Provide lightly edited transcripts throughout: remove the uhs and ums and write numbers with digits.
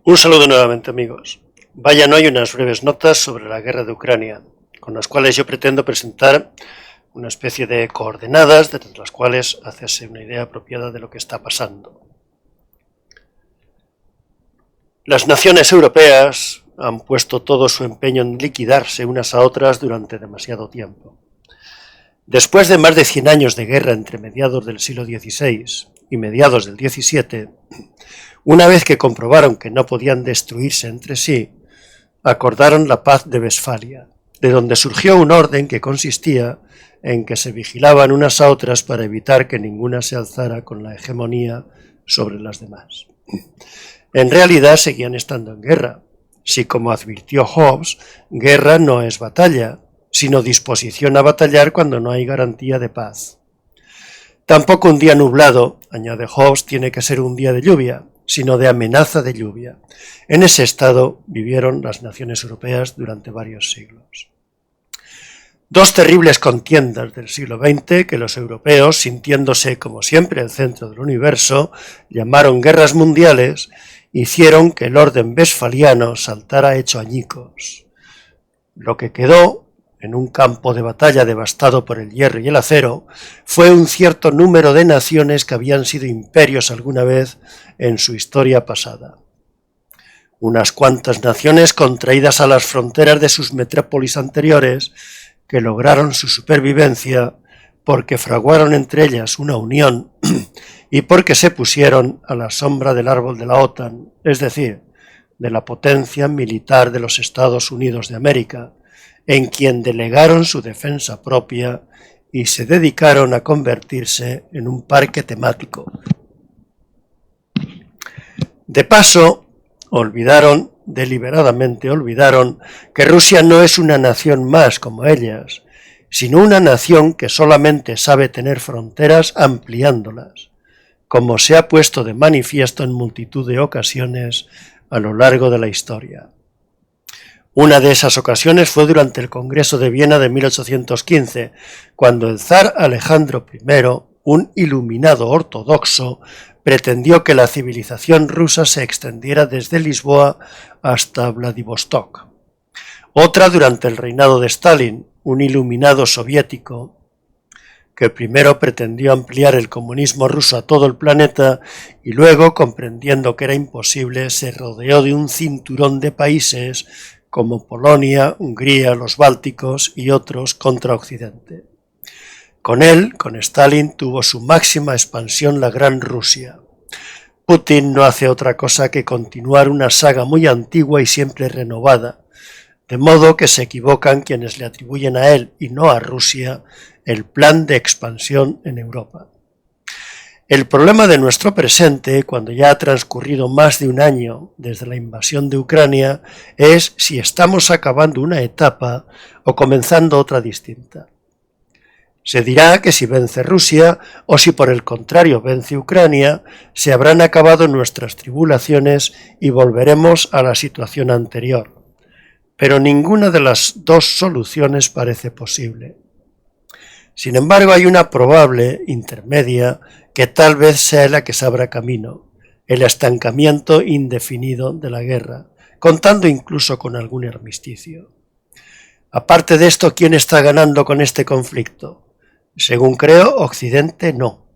Un saludo nuevamente, amigos. Vayan hoy unas breves notas sobre la guerra de Ucrania, con las cuales yo pretendo presentar una especie de coordenadas desde las cuales hacerse una idea apropiada de lo que está pasando. Las naciones europeas han puesto todo su empeño en liquidarse unas a otras durante demasiado tiempo. Después de más de 100 años de guerra entre mediados del siglo XVI y mediados del XVII, una vez que comprobaron que no podían destruirse entre sí, acordaron la paz de Westfalia, de donde surgió un orden que consistía en que se vigilaban unas a otras para evitar que ninguna se alzara con la hegemonía sobre las demás. En realidad seguían estando en guerra, si, como advirtió Hobbes, guerra no es batalla, sino disposición a batallar cuando no hay garantía de paz. Tampoco un día nublado, añade Hobbes, tiene que ser un día de lluvia, sino de amenaza de lluvia. En ese estado vivieron las naciones europeas durante varios siglos. Dos terribles contiendas del siglo XX que los europeos, sintiéndose como siempre el centro del universo, llamaron guerras mundiales, hicieron que el orden westfaliano saltara hecho añicos. Lo que quedó, en un campo de batalla devastado por el hierro y el acero, fue un cierto número de naciones que habían sido imperios alguna vez en su historia pasada. Unas cuantas naciones contraídas a las fronteras de sus metrópolis anteriores, que lograron su supervivencia porque fraguaron entre ellas una unión y porque se pusieron a la sombra del árbol de la OTAN, es decir, de la potencia militar de los Estados Unidos de América, en quien delegaron su defensa propia y se dedicaron a convertirse en un parque temático. De paso, deliberadamente olvidaron que Rusia no es una nación más como ellas, sino una nación que solamente sabe tener fronteras ampliándolas, como se ha puesto de manifiesto en multitud de ocasiones a lo largo de la historia. Una de esas ocasiones fue durante el Congreso de Viena de 1815, cuando el zar Alejandro I, un iluminado ortodoxo, pretendió que la civilización rusa se extendiera desde Lisboa hasta Vladivostok. Otra durante el reinado de Stalin, un iluminado soviético, que primero pretendió ampliar el comunismo ruso a todo el planeta y luego, comprendiendo que era imposible, se rodeó de un cinturón de países como Polonia, Hungría, los Bálticos y otros contra Occidente. Con él, con Stalin, tuvo su máxima expansión la Gran Rusia. Putin no hace otra cosa que continuar una saga muy antigua y siempre renovada, de modo que se equivocan quienes le atribuyen a él y no a Rusia el plan de expansión en Europa. El problema de nuestro presente, cuando ya ha transcurrido más de un año desde la invasión de Ucrania, es si estamos acabando una etapa o comenzando otra distinta. Se dirá que si vence Rusia, o si por el contrario vence Ucrania, se habrán acabado nuestras tribulaciones y volveremos a la situación anterior. Pero ninguna de las dos soluciones parece posible. Sin embargo, hay una probable intermedia que tal vez sea la que se abra camino, el estancamiento indefinido de la guerra, contando incluso con algún armisticio. Aparte de esto, ¿quién está ganando con este conflicto? Según creo, Occidente no.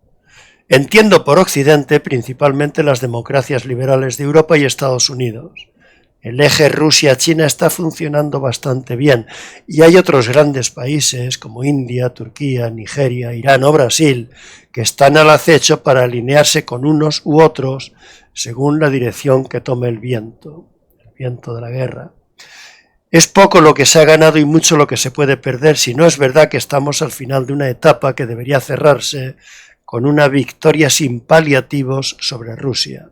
Entiendo por Occidente principalmente las democracias liberales de Europa y Estados Unidos. El eje Rusia-China está funcionando bastante bien y hay otros grandes países como India, Turquía, Nigeria, Irán o Brasil que están al acecho para alinearse con unos u otros según la dirección que tome el viento de la guerra. Es poco lo que se ha ganado y mucho lo que se puede perder si no es verdad que estamos al final de una etapa que debería cerrarse con una victoria sin paliativos sobre Rusia.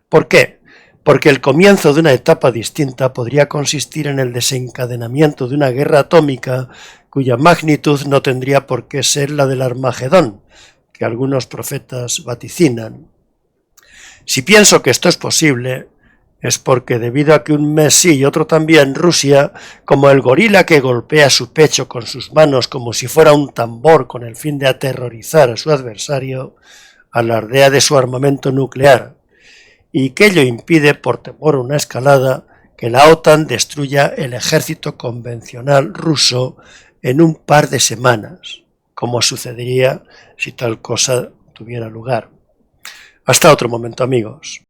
¿Por qué? Porque el comienzo de una etapa distinta podría consistir en el desencadenamiento de una guerra atómica cuya magnitud no tendría por qué ser la del Armagedón, que algunos profetas vaticinan. Si pienso que esto es posible, es porque debido a que un mes sí y otro también, Rusia, como el gorila que golpea su pecho con sus manos como si fuera un tambor con el fin de aterrorizar a su adversario, alardea de su armamento nuclear, y que ello impide, por temor a una escalada, que la OTAN destruya el ejército convencional ruso en un par de semanas, como sucedería si tal cosa tuviera lugar. Hasta otro momento, amigos.